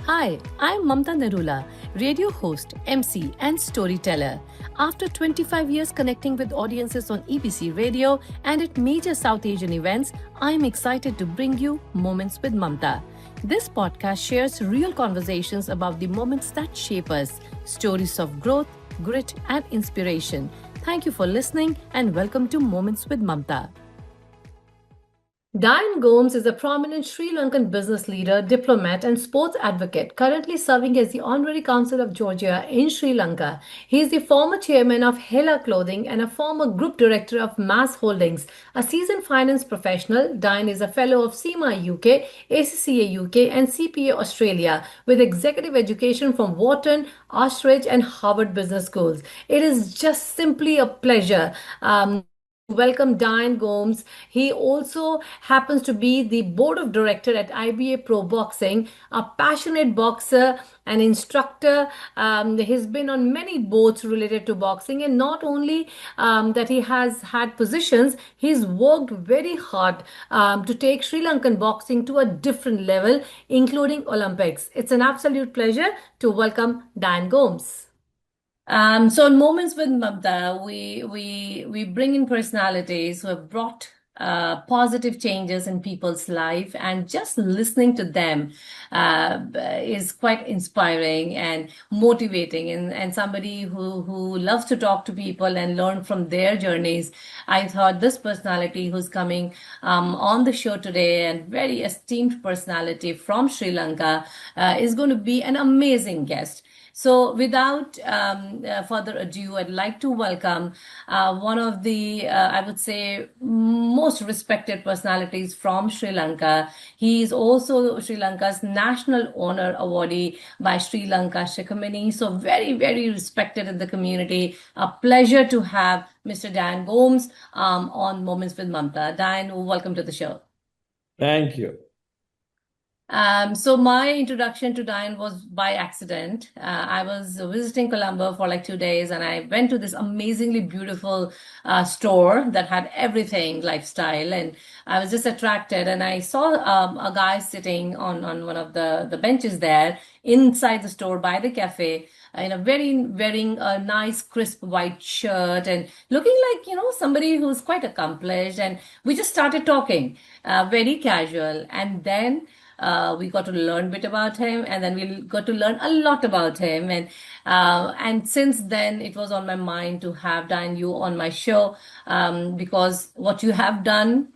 Hi, I'm Mamta Narula, radio host, MC, and storyteller. After 25 years connecting with audiences on EBC radio and at major South Asian events, I'm excited to bring you Moments with Mamta. This podcast shares real conversations about the moments that shape us, stories of growth, grit, and inspiration. Thank you for listening and welcome to Moments with Mamta. Dian Gomes is a prominent Sri Lankan business leader, diplomat, and sports advocate, currently serving as the Honorary Consul of Georgia in Sri Lanka. He is the former chairman of Hela Clothing and a former group director of Mass Holdings. A seasoned finance professional, Dian is a fellow of SEMA UK, ACCA UK, and CPA Australia, with executive education from Wharton, Oxbridge, and Harvard Business Schools. It is just simply a pleasure. Welcome Dian Gomes. He also happens to be the board of director at IBA Pro Boxing, a passionate boxer, an instructor. He's been on many boards related to boxing, and not only that he has had positions, he's worked very hard to take Sri Lankan boxing to a different level, including Olympics. It's an absolute pleasure to welcome Dian Gomes. So in Moments with Mamta, we bring in personalities who have brought positive changes in people's life, and just listening to them is quite inspiring and motivating. And somebody who loves to talk to people and learn from their journeys. I thought this personality who's coming on the show today, and very esteemed personality from Sri Lanka, is going to be an amazing guest. So, without further ado, I'd like to welcome one of the, I would say, most respected personalities from Sri Lanka. He is also Sri Lanka's National Honor Awardee by Sri Lanka Shikhmani. So, very, very respected in the community. A pleasure to have Mr. Dian Gomes on Moments with Mamta. Dian, welcome to the show. Thank you. So my introduction to Dian was by accident. I was visiting Colombo for like 2 days, and I went to this amazingly beautiful store that had everything lifestyle, and I was just attracted. And I saw a guy sitting on one of the benches there inside the store by the cafe, in a wearing a nice crisp white shirt and looking like somebody who's quite accomplished. And we just started talking, very casual, and then we got to learn a bit about him, and then we got to learn a lot about him. And since then, it was on my mind to have Dian you on my show, because what you have done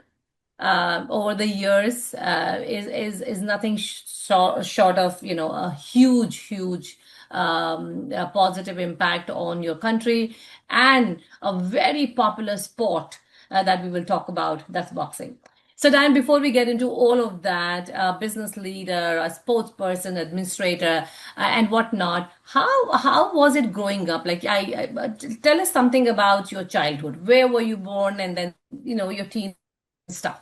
over the years is nothing short of a huge positive impact on your country, and a very popular sport that we will talk about, that's boxing. So, Dian, before we get into all of that, a business leader, a sports person, administrator, and whatnot, how was it growing up? Like, tell us something about your childhood. Where were you born, and then your teen stuff.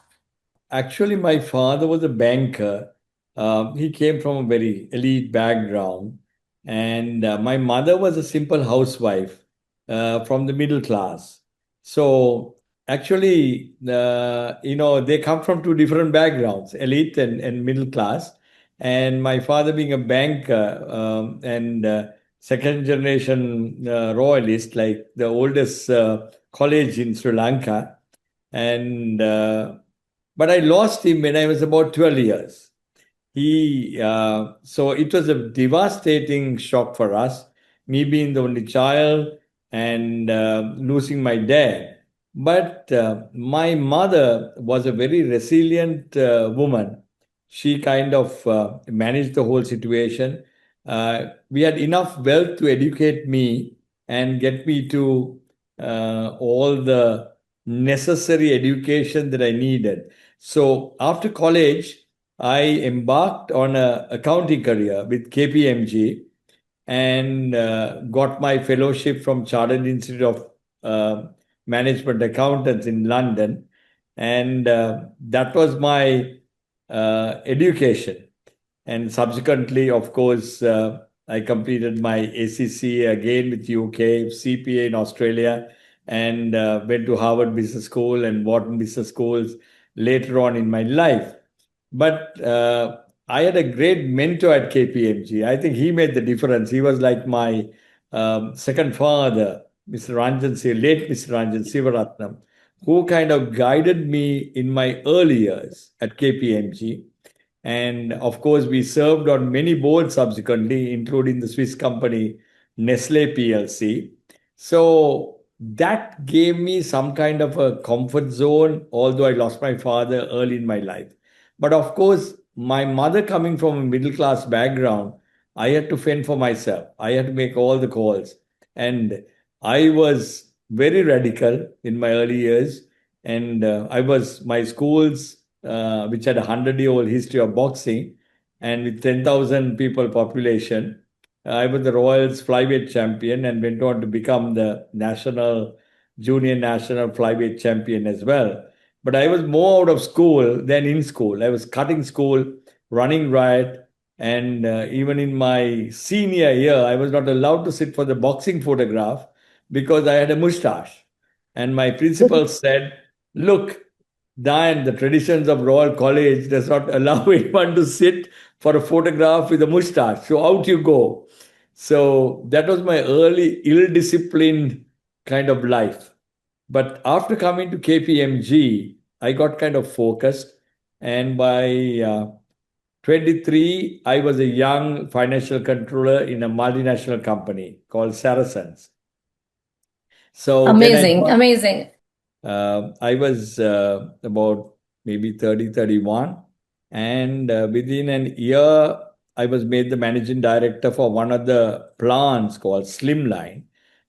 Actually, my father was a banker. He came from a very elite background. And my mother was a simple housewife from the middle class. So actually, they come from two different backgrounds, elite and middle class. And my father being a banker and second generation royalist, like the oldest college in Sri Lanka. And but I lost him when I was about 12 years. So it was a devastating shock for us, me being the only child and losing my dad. But my mother was a very resilient woman. She kind of managed the whole situation. We had enough wealth to educate me and get me to all the necessary education that I needed. So after college, I embarked on an accounting career with KPMG and got my fellowship from Chartered Institute of Management Accountants in London. And that was my education. And subsequently, of course, I completed my ACCA again with UK, CPA in Australia, and went to Harvard Business School and Wharton Business Schools later on in my life. But I had a great mentor at KPMG. I think he made the difference. He was like my second father, Mr. Late Mr. Ranjan Sivaratnam, who kind of guided me in my early years at KPMG. And of course, we served on many boards subsequently, including the Swiss company Nestle PLC. So that gave me some kind of a comfort zone, although I lost my father early in my life. But of course, my mother coming from a middle class background, I had to fend for myself. I had to make all the calls. And I was very radical in my early years. And my schools, which had a 100-year-old history of boxing, and with 10,000 people population, I was the Royals flyweight champion and went on to become the junior national flyweight champion as well. But I was more out of school than in school. I was cutting school, running riot, and even in my senior year, I was not allowed to sit for the boxing photograph because I had a mustache. And my principal said, "Look, Dian, the traditions of Royal College does not allow anyone to sit for a photograph with a mustache. So out you go." So that was my early ill-disciplined kind of life. But after coming to KPMG, I got kind of focused. And by 23, I was a young financial controller in a multinational company called Saracens. So then I Amazing, amazing. I was about maybe 30, 31. And within an year, I was made the managing director for one of the plants called Slimline,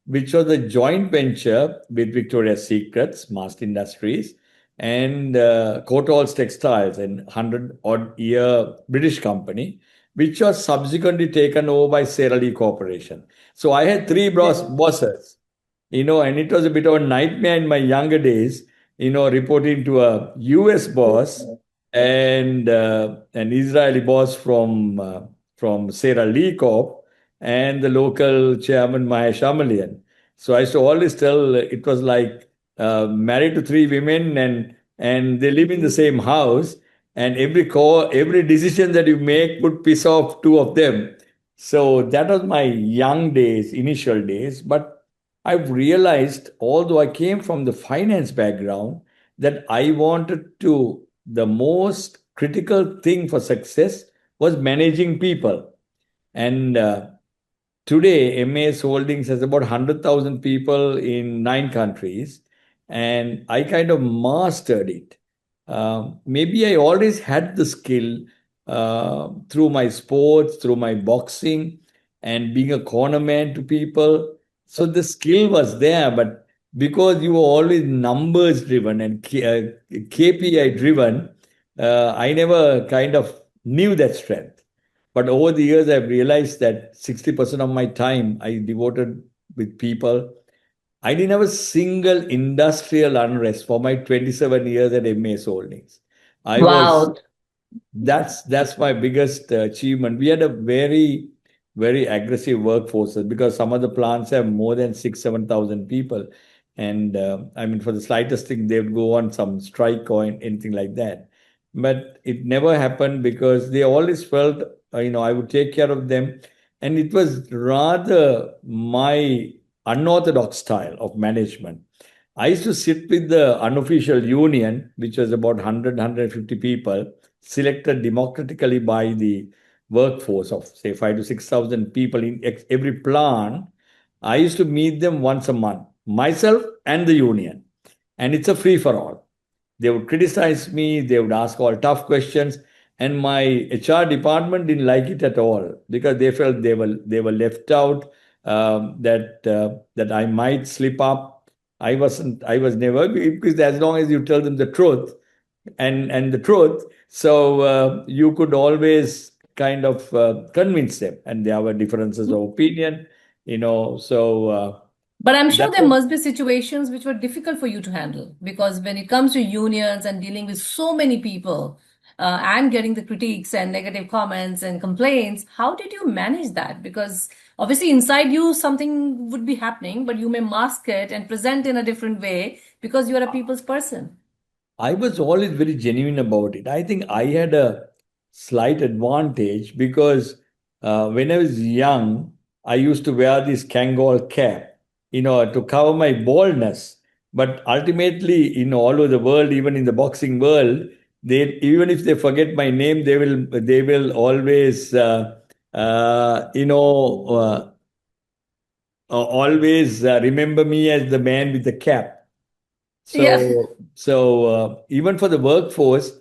which was a joint venture with Victoria's Secrets, Mast Industries, and Cotal's Textiles, an 100-odd-year British company, which was subsequently taken over by Sara Lee Corporation. So I had three bosses, and it was a bit of a nightmare in my younger days, reporting to a US boss and an Israeli boss from Sierra Lee Corp and the local chairman Mahesh Amalian. So I used to always tell it was like married to three women, and they live in the same house, and every decision that you make would piss off two of them. So that was my young days, initial days. But I've realized, although I came from the finance background, that I wanted to, the most critical thing for success was managing people. And today, MAS Holdings has about 100,000 people in 9 countries, and I kind of mastered it. Maybe I always had the skill through my sports, through my boxing, and being a corner man to people. So the skill was there, but because you were always numbers driven and KPI driven, I never kind of knew that strength. But over the years, I've realized that 60% of my time I devoted with people. I didn't have a single industrial unrest for my 27 years at MAS Holdings. I was Wow. that's my biggest achievement. We had a very aggressive workforce because some of the plants have more than 6 7,000 people, and I mean, for the slightest thing they would go on some strike or anything like that. But it never happened because they always felt I would take care of them, and it was rather my unorthodox style of management. I used to sit with the unofficial union, which was about 100 people, selected democratically by the workforce of say 5 to 6,000 people in every plant. I used to meet them once a month, myself and the union, and it's a free for all. They would criticize me, they would ask all tough questions, and my HR department didn't like it at all because they felt they were left out. That I might slip up. I wasn't. I was never, because as long as you tell them the truth and the truth, so you could always kind of convince them, and there were differences of opinion. So But I'm sure that there was. must be situations which were difficult for you to handle because when it comes to unions and dealing with so many people and getting the critiques and negative comments and complaints, how did you manage that? Because obviously inside you something would be happening, but you may mask it and present in a different way because you're a people's person. I was always very genuine about it. I think I had a slight advantage because when I was young, I used to wear this Kangol cap, to cover my baldness. But ultimately, all over the world, even in the boxing world, they even if they forget my name, they will always always remember me as the man with the cap. Yeah. So even for the workforce,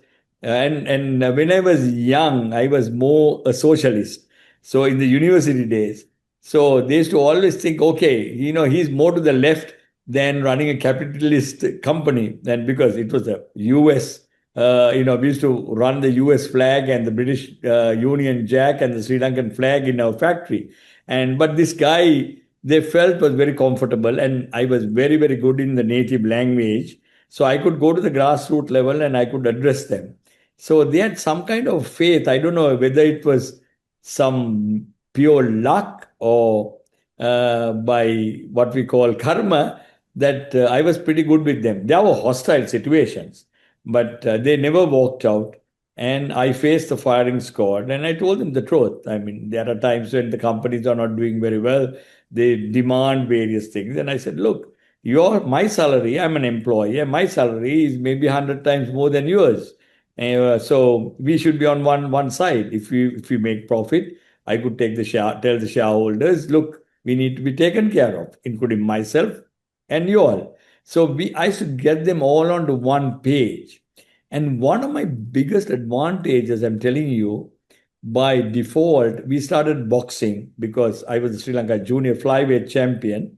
and when I was young, I was more a socialist. So in the university days, so they used to always think, okay, he's more to the left than running a capitalist company. And because it was the U.S., we used to run the U.S. flag and the British Union Jack and the Sri Lankan flag in our factory. And but this guy they felt was very comfortable, and I was very very good in the native language, so I could go to the grassroots level and I could address them. So they had some kind of faith. I don't know whether it was some pure luck or by what we call karma, that I was pretty good with them. There were hostile situations, but they never walked out. And I faced the firing squad and I told them the truth. I mean, there are times when the companies are not doing very well, they demand various things. And I said, look, my salary, I'm an employee, and my salary is maybe 100 times more than yours. So we should be on one side. If we make profit, I could tell the shareholders, look, we need to be taken care of, including myself and you all. So I should get them all onto one page. And one of my biggest advantages, I'm telling you, by default, we started boxing because I was the Sri Lanka junior flyweight champion.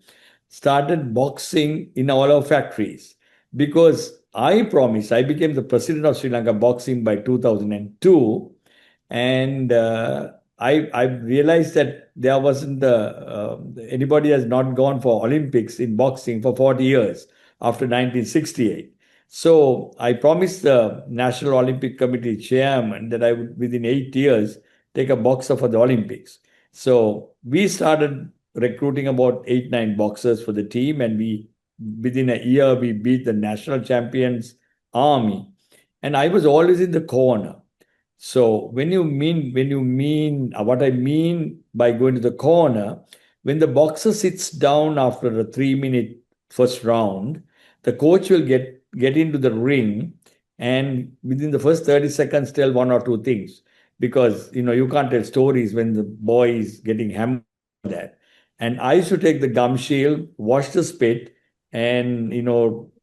Started boxing in all our factories because I promised, I became the president of Sri Lanka Boxing by 2002. And I realized that there wasn't anybody has not gone for Olympics in boxing for 40 years after 1968. So I promised the National Olympic Committee chairman that I would, within 8 years, take a boxer for the Olympics. So we started recruiting about 8, 9 boxers for the team, and within a year we beat the national champions army. And I was always in the corner. So when you mean what I mean by going to the corner, when the boxer sits down after a 3 minute first round, the coach will get into the ring and within the first 30 seconds tell one or two things, because you can't tell stories when the boy is getting hammered and all that. And I used to take the gum shield, wash the spit, and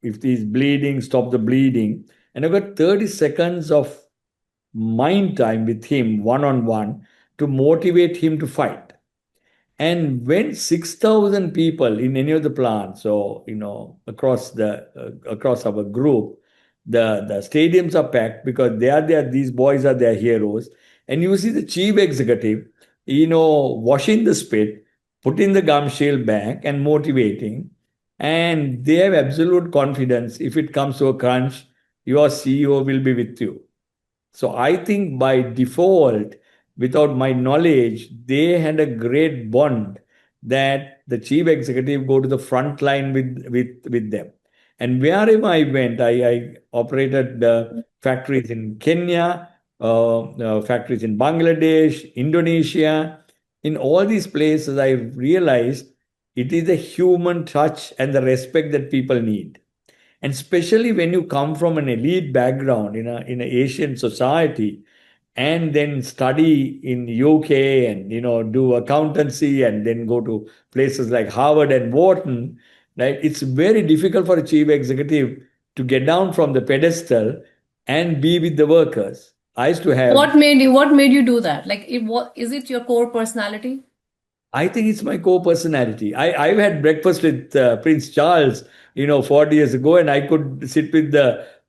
if he's bleeding, stop the bleeding. And I got 30 seconds of mind time with him one on one to motivate him to fight. And when 6,000 people in any of the plants, so across our group, the stadiums are packed because they are there. These boys are their heroes, and you see the chief executive, washing the spit, putting the gum shield back, and motivating, and they have absolute confidence. If it comes to a crunch, your CEO will be with you. So I think by default, without my knowledge, they had a great bond that the chief executive go to the front line with them. And wherever I went, I operated factories in Kenya, factories in Bangladesh, Indonesia. In all these places, I realized it is the human touch and the respect that people need. And especially when you come from an elite background in an Asian society and then study in UK and do accountancy and then go to places like Harvard and Wharton, right? It's very difficult for a chief executive to get down from the pedestal and be with the workers. I used to have What made you do that? Like, is it your core personality? I think it's my core personality. I've had breakfast with Prince Charles, 40 years ago, and I could sit with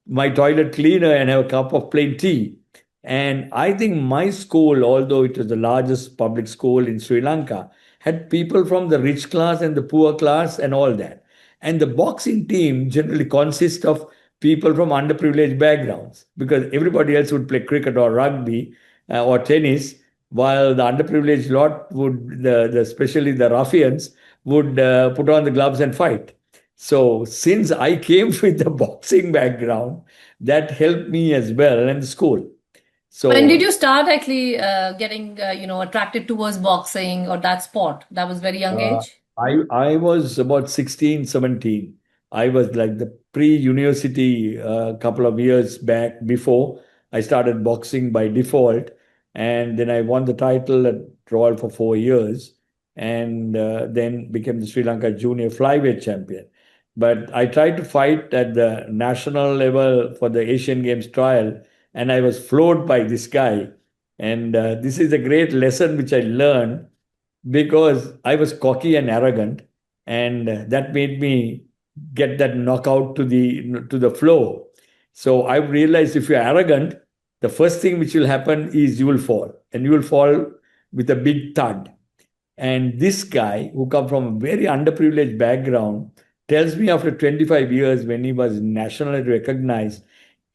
my toilet cleaner and have a cup of plain tea. And I think my school, although it was the largest public school in Sri Lanka, had people from the rich class and the poor class and all that. And the boxing team generally consists of people from underprivileged backgrounds because everybody else would play cricket or rugby or tennis, while the underprivileged lot would, especially the ruffians, would put on the gloves and fight. So since I came with the boxing background, that helped me as well in the school. When did So you start actually getting, attracted towards boxing or that sport? That was very young Uh, age? I was about 16, 17. I was like the pre-university couple of years back before I started boxing by default. And then I won the title at Royal for 4 years and then became the Sri Lanka junior flyweight champion. But I tried to fight at the national level for the Asian Games trial and I was floored by this guy. And this is a great lesson which I learned because I was cocky and arrogant, and that made me get that knockout to the floor. So I realized if you're arrogant, the first thing which will happen is you will fall, and you will fall with a big thud. And this guy, who come from a very underprivileged background, tells me after 25 years when he was nationally recognized,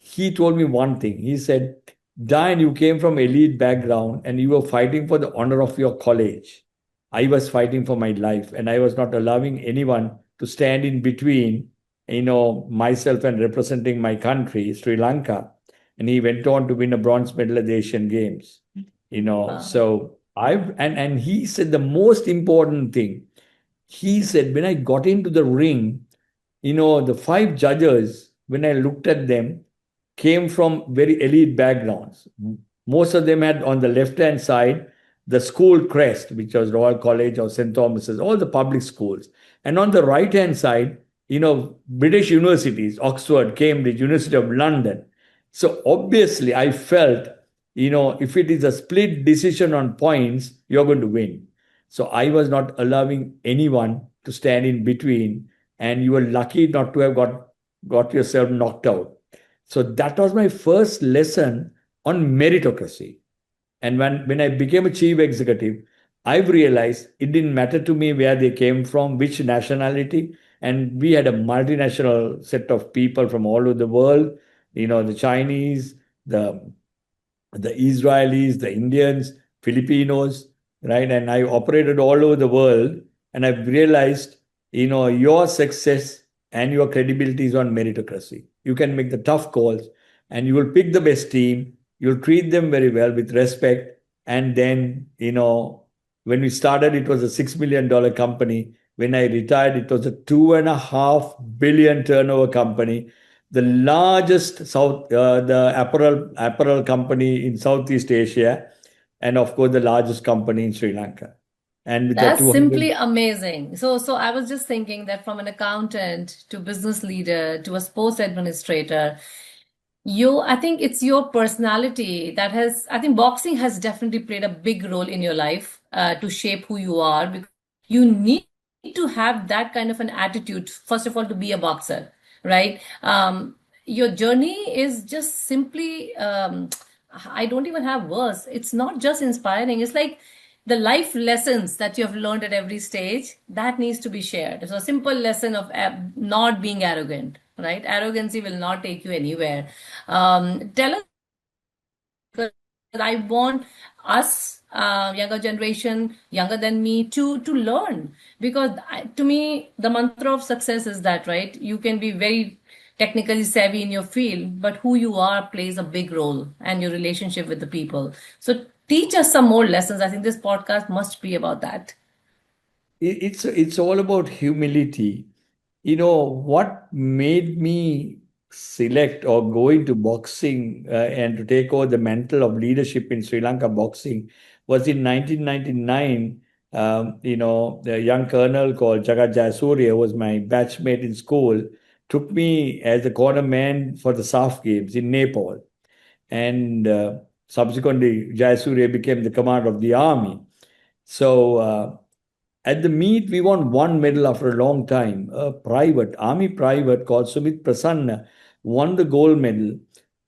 he told me one thing. He said, Dian, you came from elite background and you were fighting for the honor of your college. I was fighting for my life and I was not allowing anyone to stand in between, myself and representing my country, Sri Lanka. And he went on to win a bronze medal at the Asian Games. Wow. So and he said the most important thing. He said, when I got into the ring, the five judges, when I looked at them, came from very elite backgrounds. Most of them had on the left hand side the school crest, which was Royal College or St. Thomas's, all the public schools. And on the right hand side, British universities, Oxford, Cambridge, University of London. So obviously, I felt, if it is a split decision on points, you're going to win. So I was not allowing anyone to stand in between, and you were lucky not to have got yourself knocked out. So that was my first lesson on meritocracy. And when I became a chief executive, I've realized it didn't matter to me where they came from, which nationality. And we had a multinational set of people from all over the world, the Chinese, the Israelis, the Indians, Filipinos, right? And I operated all over the world, and I've realized, your success and your credibility is on meritocracy. You can make the tough calls, and you will pick the best team. You'll treat them very well with respect, and then, when we started, it was a $6 million company. When I retired, it was a 2.5 billion turnover company, the largest the apparel company in Southeast Asia, and of course the largest company in Sri Lanka. And with the That's 200, simply amazing. So I was just thinking that from an accountant to business leader to a sports administrator, I think it's your personality that has, I think boxing has definitely played a big role in your life to shape who you are because you need to have that kind of an attitude, first of all, to be a boxer, right? Your journey is just simply, I don't even have words. It's not just inspiring. It's like the life lessons that you have learned at every stage that needs to be shared. So a simple lesson of not being arrogant, right? Arrogancy will not take you anywhere. Tell us more about that because I want us, younger generation, younger than me, to learn because to me the mantra of success is that, right? You can be very technically savvy in your field, but who you are plays a big role and your relationship with the people. So teach us some more lessons. I think this podcast must be about that. it's all about humility. What made me select or go into boxing and to take over the mantle of leadership in Sri Lanka boxing was in 1999. The young colonel called Jagat Jayasuriya, who was my batchmate in school, took me as the corner man for the SAF games in Nepal. And subsequently, Jayasuriya became the commander of the army. So at the meet, we won one medal after a long time. A private, army private called Sumit Prasanna won the gold medal.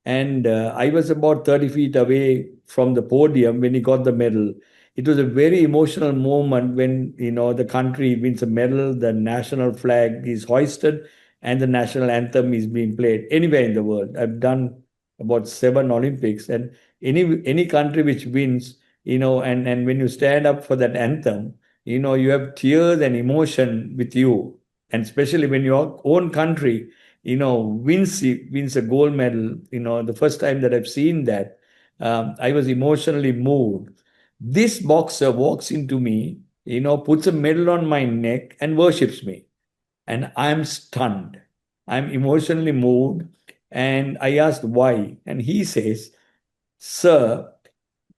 And I was about 30 feet away from the podium when he got the medal. It was a very emotional moment when, the country wins a medal, the national flag is hoisted, and the national anthem is being played anywhere in the world. I've done about 7 Olympics, and any country which wins, and when you stand up for that anthem, you have tears and emotion with you, and especially when your own country wins a gold medal. The first time that I've seen that, I was emotionally moved. This boxer walks into me, puts a medal on my neck and worships me. And I'm stunned. I'm emotionally moved. And I asked why. And he says, Sir,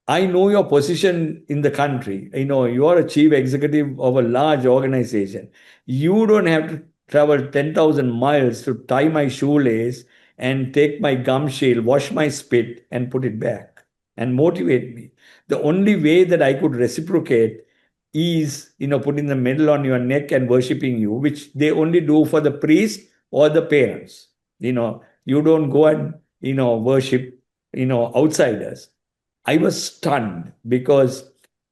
I know your position in the country. You are a chief executive of a large organization. You don't have to travel 10,000 miles to tie my shoelace and take my gum shield, wash my spit, and put it back and motivate me. The only way that I could reciprocate is, putting the medal on your neck and worshiping you, which they only do for the priest or the parents. You don't go and, worship, outsiders. I was stunned because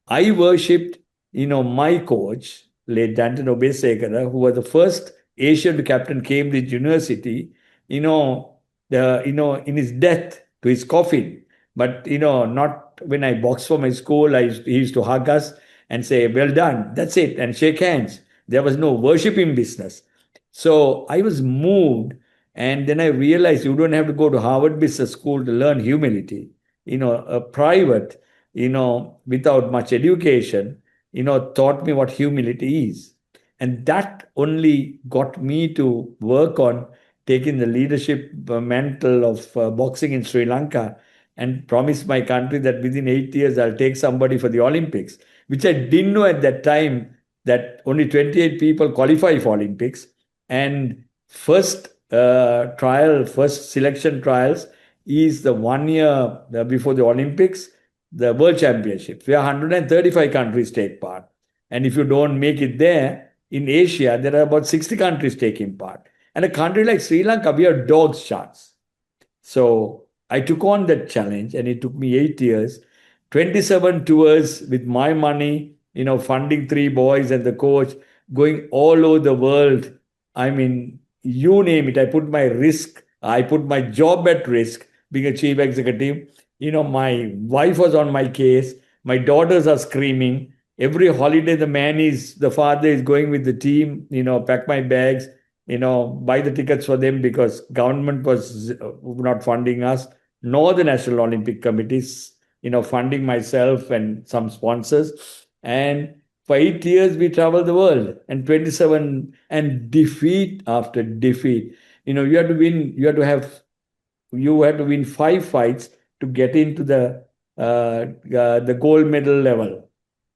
I worshipped, my coach, late Danton Obesekara, who was the first Asian to captain Cambridge University, you know, in his death to his coffin. But, not when I boxed for my school, he used to hug us and say, well done, that's it, and shake hands. There was no worshiping business. So I was moved. And then I realized you don't have to go to Harvard Business School to learn humility. A private, without much education, taught me what humility is. And that only got me to work on taking the leadership mantle of boxing in Sri Lanka and promised my country that within 8 years I'll take somebody for the Olympics, which I didn't know at that time that only 28 people qualify for Olympics. And first selection trials is the 1 year before the Olympics, the World Championships, where 135 countries take part. And if you don't make it there, in Asia, there are about 60 countries taking part. And a country like Sri Lanka, we are dog's chance. So I took on that challenge and it took me 8 years, 27 tours with my money, funding three boys and the coach, going all over the world. I mean, you name it. I put my job at risk being a chief executive. My wife was on my case. My daughters are screaming. Every holiday, the father is going with the team, pack my bags, buy the tickets for them because government was not funding us, nor the National Olympic Committees, funding myself and some sponsors. And for 8 years, we traveled the world and 27 and defeat after defeat. You have to win, you have to win five fights to get into the gold medal level.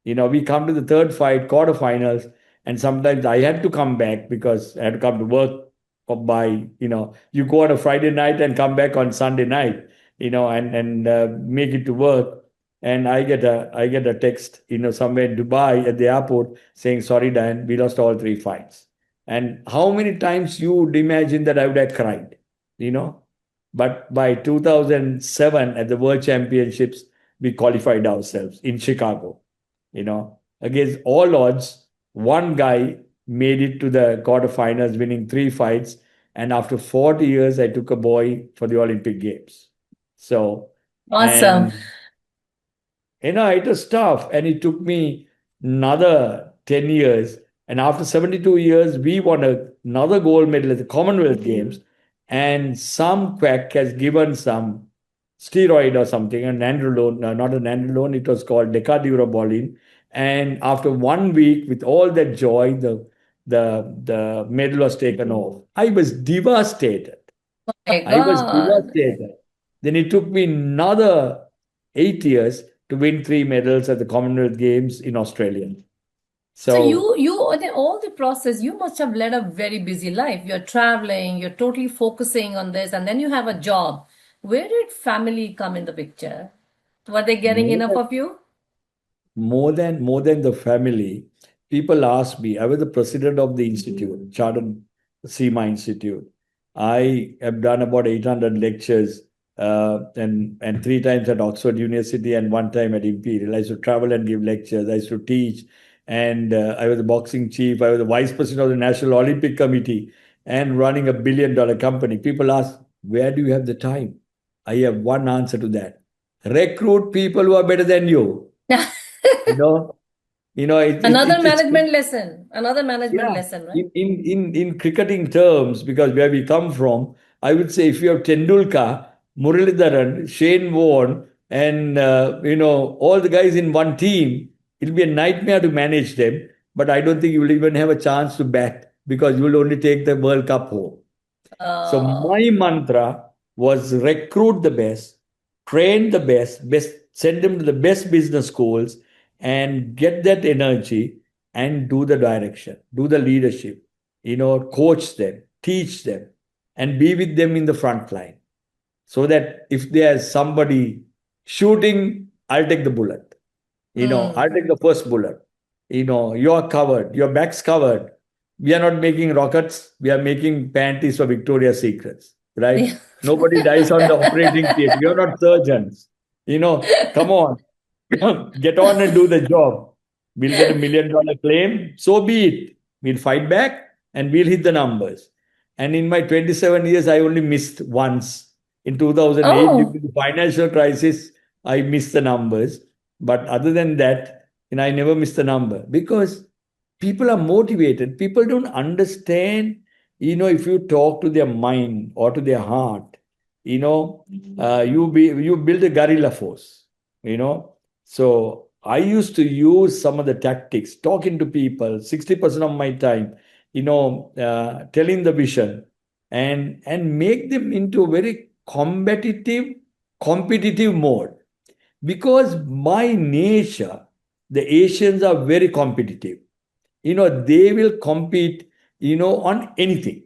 We come to the third fight, quarterfinals, and sometimes I had to come back because I had to come to work you go on a Friday night and come back on Sunday night, and make it to work. And I get a text, somewhere in Dubai at the airport saying, sorry, Dan, we lost all three fights. And how many times you would imagine that I would have cried, you know? But by 2007 at the World Championships, we qualified ourselves in Chicago, against all odds. One guy made it to the quarterfinals, winning three fights. And after 40 years, I took a boy for the Olympic Games. So, Awesome. and it was tough. And it took me another 10 years. And after 72 years, we won another gold medal at the Commonwealth Games. And some quack has given some steroid or something, a nandrolone, not a nandrolone, it was called decadurabolin. And after 1 week, with all that joy, the medal was taken off. I was devastated. My I was God. devastated. Then it took me another 8 years to win three medals at the Commonwealth Games in Australia. So So in all the process, you must have led a very busy life. You're traveling, you're totally focusing on this, and then you have a job. Where did family come in the picture? Were they getting more enough than of you? more than the family, people ask me. I was the president of the institute, Chartered SEMA Institute. I have done about 800 lectures, and three times at Oxford University and one time at Imperial. I used to travel and give lectures. I used to teach, and I was the boxing chief. I was the vice president of the National Olympic Committee and running $1 billion company. People ask, where do you have the time? I have one answer to that: recruit people who are better than you. You know, Another management yeah. lesson, right? In cricketing terms, because where we come from, I would say if you have Tendulkar, Muralidharan, Shane Warne, and all the guys in one team, it'll be a nightmare to manage them. But I don't think you will even have a chance to bat because you will only take the World Cup home. So Uh, my mantra was recruit the best, train the best, send them to the best business schools, and get that energy and do the direction, do the leadership, coach them, teach them, and be with them in the front line. So that if there's somebody shooting, I'll take the bullet. I'll mm. take the first bullet. You're covered, your back's covered. We are not making rockets, we are making panties for Victoria's Secrets, right? Yeah. Nobody dies on the operating theater. You're not surgeons. Come on, get on and do the job. We'll get $1 million claim. So be it. We'll fight back and we'll hit the numbers. And in my 27 years, I only missed once. In 2008, due Oh, to the financial crisis, I missed the numbers. But other than that, I never missed the number because people are motivated. People don't understand, if you talk to their mind or to their heart, you build a guerrilla force, you know. So I used to use some of the tactics, talking to people, 60% of my time, telling the vision and make them into a very competitive mode because by nature, the Asians are very competitive. They will compete, on anything,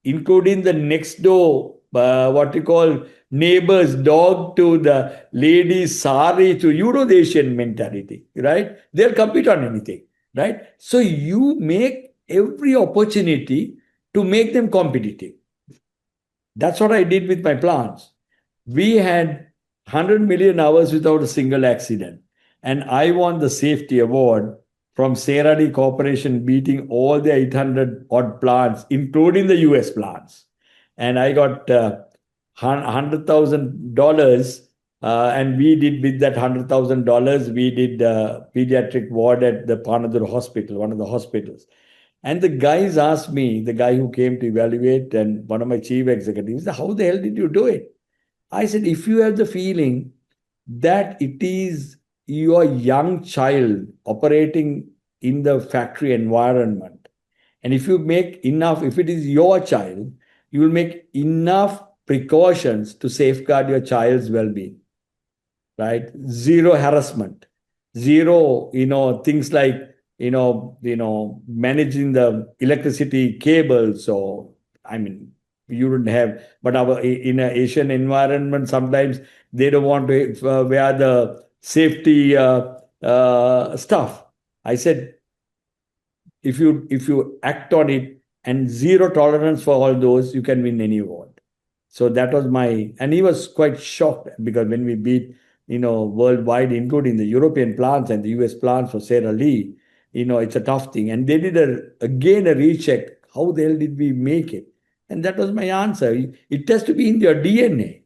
including the next door, what you call neighbor's dog to the lady's sari to Eurasian mentality, right? They'll compete on anything, right? So you make every opportunity to make them competitive. That's what I did with my plants. We had 100 million hours without a single accident. And I won the safety award from Seradi Corporation, beating all the 800 odd plants, including the US plants. And I got $100,000. And we did with that $100,000, we did pediatric ward at the Panadur Hospital, one of the hospitals. And the guys asked me, the guy who came to evaluate and one of my chief executives, how the hell did you do it? I said, if you have the feeling that it is your young child operating in the factory environment, and if you make enough, if it is your child, you will make enough precautions to safeguard your child's well being, right? Zero harassment, zero, things like, managing the electricity cables. Or, I mean, you don't have, but in an Asian environment, sometimes they don't want to wear the safety stuff. I said, if you act on it and zero tolerance for all those, you can win any award. So that was and he was quite shocked because when we beat, worldwide, including the European plants and the US plants for Sarah Lee, it's a tough thing. And they did again a recheck. How the hell did we make it? And that was my answer. It has to be in your DNA.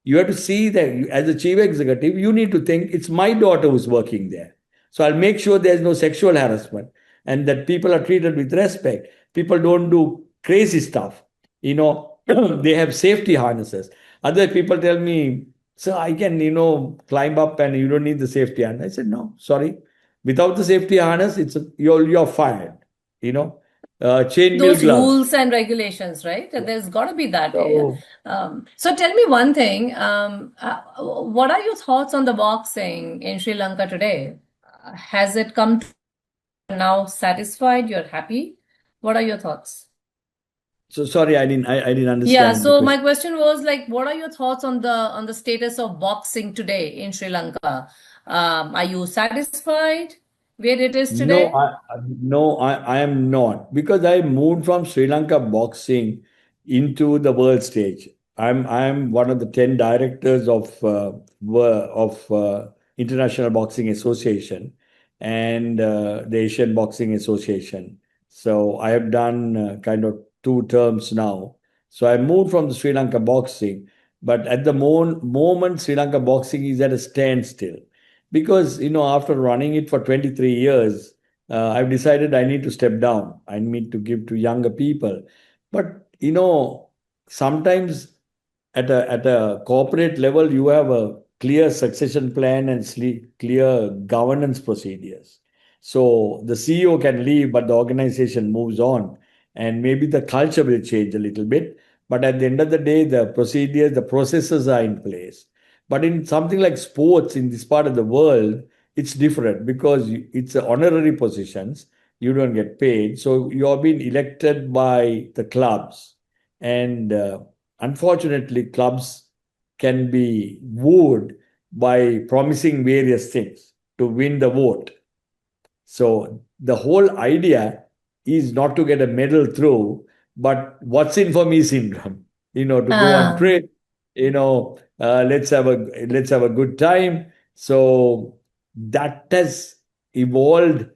You have to see that as a chief executive, you need to think it's my daughter who's working there. So I'll make sure there's no sexual harassment and that people are treated with respect. People don't do crazy stuff. They have safety harnesses. Other people tell me, so I can, climb up and you don't need the safety harness. I said, no, sorry. Without the safety harness, you're fired. Chain wheel those gloves. rules and regulations, right? Yeah. There's got to be that. So, So tell me one thing. What are your thoughts on the boxing in Sri Lanka today? Has it come to now satisfied? You're happy? What are your thoughts? sorry, I didn't Yeah, understand the so my question. question was like, what are your thoughts on the status of boxing today in Sri Lanka? Are you satisfied where it is No, today? I am not because I moved from Sri Lanka boxing into the world stage. I'm one of the 10 directors of International Boxing Association and the Asian Boxing Association. So I have done kind of 2 terms now. So I moved from the Sri Lanka boxing, but at the moment Sri Lanka boxing is at a standstill because after running it for 23 years, I've decided I need to step down. I need to give to younger people. But sometimes at a corporate level, you have a clear succession plan and clear governance procedures. So the CEO can leave, but the organization moves on, and maybe the culture will change a little bit. But at the end of the day, the procedures, the processes are in place. But in something like sports in this part of the world, it's different because it's a honorary positions. You don't get paid, so you are being elected by the clubs, and unfortunately, clubs can be wooed by promising various things to win the vote. So the whole idea is not to get a medal through, but what's in for me syndrome. To go on Ah. trip. Let's have a good time. So that has evolved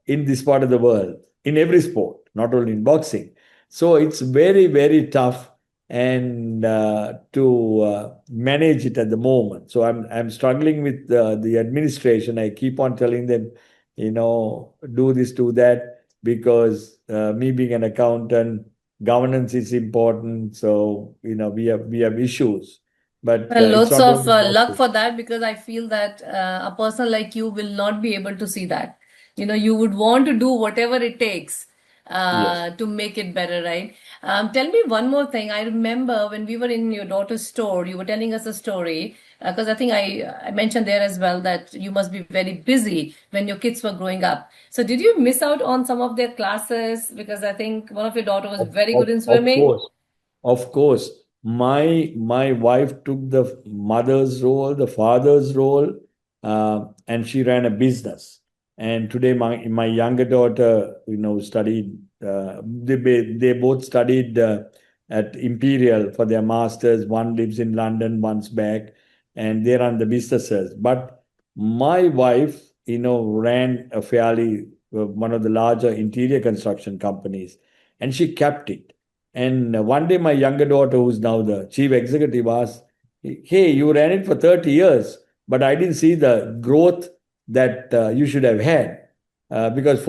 in this part of the world, in every sport, not only in boxing. So it's very, very tough and to manage it at the moment. So I'm struggling with the administration. I keep on telling them, do this, do that, because me being an accountant, governance is important. So we have issues, but Well, it's lots not of only luck boxing. for that, because I feel that a person like you will not be able to see that. You would want to do whatever it takes Yes, to make it better, right? Tell me one more thing. I remember when we were in your daughter's store, you were telling us a story, because I think I mentioned there as well that you must be very busy when your kids were growing up. So did you miss out on some of their classes? Because I think one of your daughter was of, very of, good in of swimming. course. Of course, my wife took the mother's role, the father's role, and she ran a business. And today, my younger daughter, studied. They both studied at Imperial for their masters. One lives in London, one's back, and they run the businesses. But my wife, ran a fairly one of the larger interior construction companies, and she kept it. And one day, my younger daughter, who's now the chief executive, asked, "Hey, you ran it for 30 years, but I didn't see the growth that you should have had." Because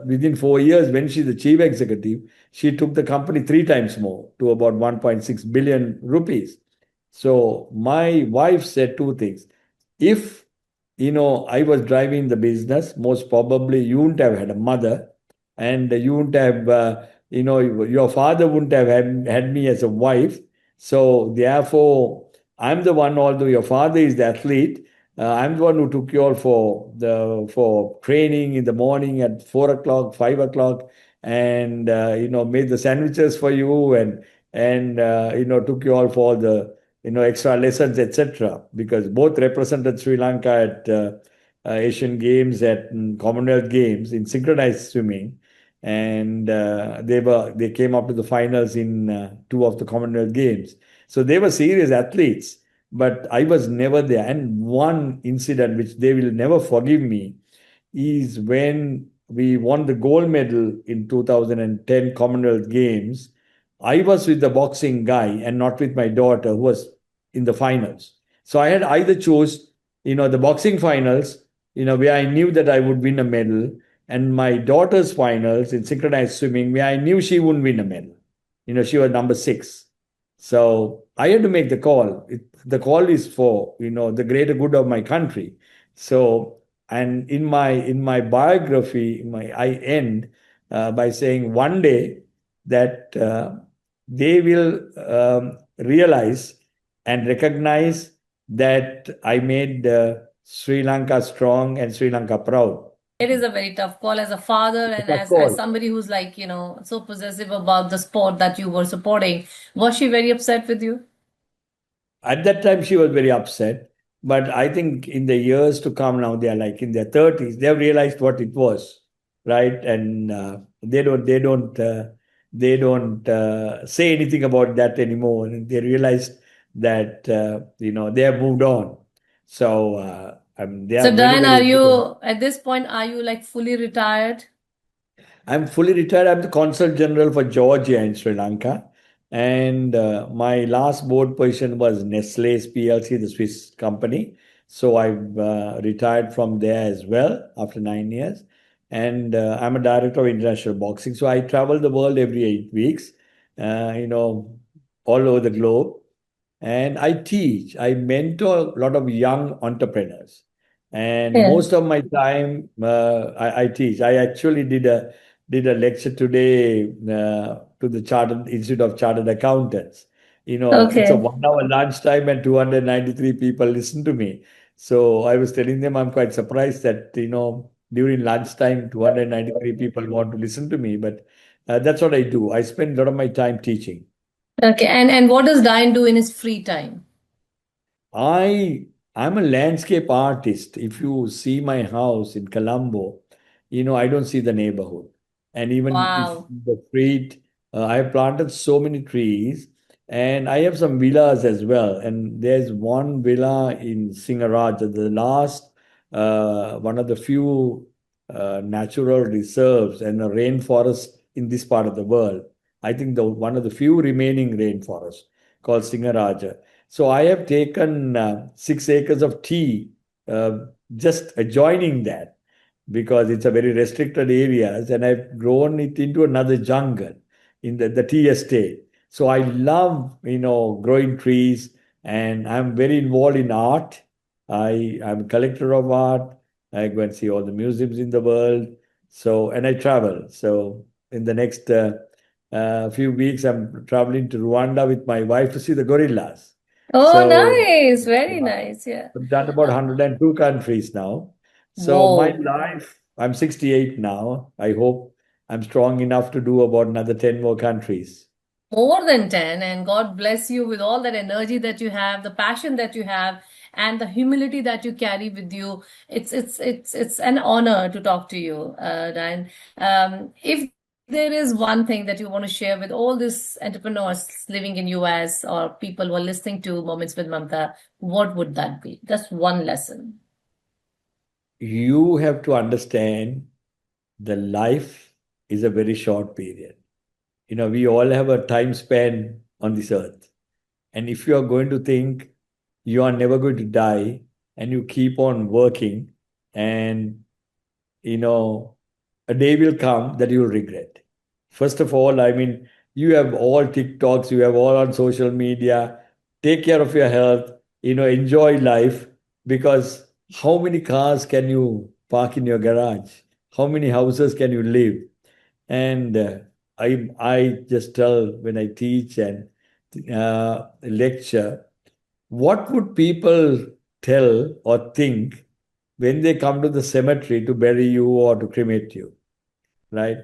within 4 years, when she's the chief executive, she took the company three times more to about 1.6 billion rupees. So my wife said two things. If I was driving the business, most probably you wouldn't have had a mother, and you wouldn't have, your father wouldn't have had me as a wife. So therefore, I'm the one, although your father is the athlete, I'm the one who took you all for training in the morning at 4 o'clock, 5 o'clock, and made the sandwiches for you, and took you all for the extra lessons, etc. Because both represented Sri Lanka at Asian Games, at Commonwealth Games in synchronized swimming, and they came up to the finals in two of the Commonwealth Games. So they were serious athletes, but I was never there. And one incident which they will never forgive me is when we won the gold medal in 2010 Commonwealth Games. I was with the boxing guy and not with my daughter, who was in the finals. So I had either chose, the boxing finals, where I knew that I would win a medal, and my daughter's finals in synchronized swimming, where I knew she wouldn't win a medal. She was number six. So I had to make the call. The call is for, the greater good of my country. So, and in my biography, I end by saying one day that they will realize and recognize that I made Sri Lanka strong and Sri Lanka proud. It is a very tough call as a father It's a and tough as call. somebody who's like, so possessive about the sport that you were supporting. Was she very upset with you? At that time, she was very upset. But I think in the years to come now, they are like in their 30s. They have realized what it was, right? And they don't say anything about that anymore. And they realized that they have moved on. So they So, are very, Diane, are very good. you at this point, are you like fully retired? I'm fully retired. I'm the Consul General for Georgia in Sri Lanka. And my last board position was Nestle's PLC, the Swiss company. So I've retired from there as well after 9 years. And I'm a director of international boxing. So I travel the world every 8 weeks, uh, you know, all over the globe. and I teach. I mentor a lot of young entrepreneurs, and Yeah. most of my time I teach. I actually did a lecture today to the Chartered Institute of Chartered Accountants. It's a Okay. 1 hour lunchtime, and 293 people listen to me. So I was telling them I'm quite surprised that during lunchtime 293 people want to listen to me, but that's what I do. I spend a lot of my time teaching. Okay. And what does Diane do in his free time? I I'm a landscape artist. If you see my house in Colombo, I don't see the neighborhood. And even if Wow. the street, I have planted so many trees, and I have some villas as well. And there's one villa in Singaraja, the last one of the few natural reserves and a rainforest in this part of the world. I think the one of the few remaining rainforests called Singaraja. So I have taken 6 acres of tea uh, just adjoining that because it's a very restricted areas, and I've grown it into another jungle in the tea estate. So I love, growing trees, and I'm very involved in art. I'm a collector of art. I go and see all the museums in the world. So, and I travel. So in the next few weeks, I'm traveling to Rwanda with my wife to see the gorillas. Oh, So nice. Very yeah, nice. Yeah. I've done about Uh, 102 countries now. So my Whoa. life, I'm 68 now. I hope I'm strong enough to do about another 10 more countries. More than 10. And God bless you with all that energy that you have, the passion that you have, and the humility that you carry with you. It's an honor to talk to you, Diane. If there is one thing that you want to share with all these entrepreneurs living in US or people who are listening to Moments with Mamta, what would that be? Just one lesson. You have to understand the life is a very short period. We all have a time span on this earth. And if you are going to think you are never going to die and you keep on working, and you know, a day will come that you will regret. First of all, I mean, you have all TikToks, you have all on social media. Take care of your health, enjoy life, because how many cars can you park in your garage? How many houses can you live? And I just tell when I teach and lecture, what would people tell or think when they come to the cemetery to bury you or to cremate you, right?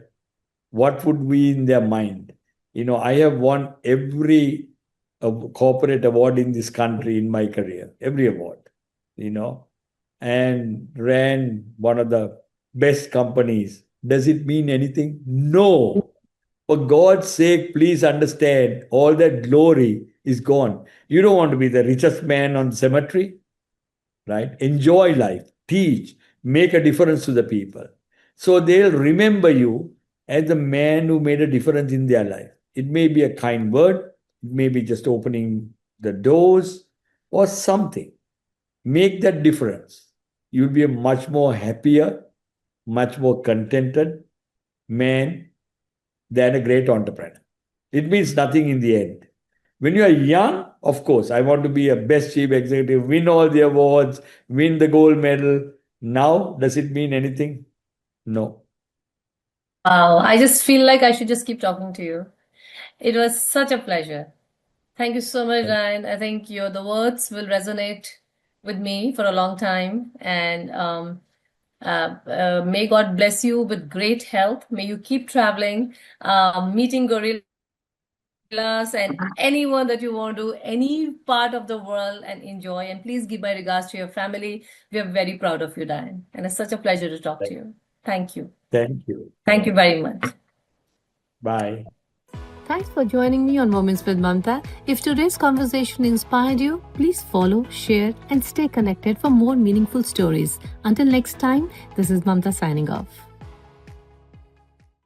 What would be in their mind? I have won every corporate award in this country in my career, every award, you know, and ran one of the best companies. Does it mean anything? No. For God's sake, please understand, all that glory is gone. You don't want to be the richest man on the cemetery, right? Enjoy life, teach, make a difference to the people. So they'll remember you as the man who made a difference in their life. It may be a kind word, it may be just opening the doors or something. Make that difference. You'll be a much more happier, much more contented man than a great entrepreneur. It means nothing in the end. When you are young, of course, I want to be a best chief executive, win all the awards, win the gold medal. Now, does it mean anything? No. Wow. I just feel like I should just keep talking to you. It was such a pleasure. Thank you so much, Ryan. I think your the words will resonate with me for a long time. And may God bless you with great health. May you keep traveling, meeting gorillas and anyone that you want to, any part of the world and enjoy. And please give my regards to your family. We are very proud of you, Diane. And it's such a pleasure to talk to you. Thank you. Thank Thank you you. very much. Bye. Thanks for joining me on Moments with Mamta. If today's conversation inspired you, please follow, share, and stay connected for more meaningful stories. Until next time, this is Mamta signing off.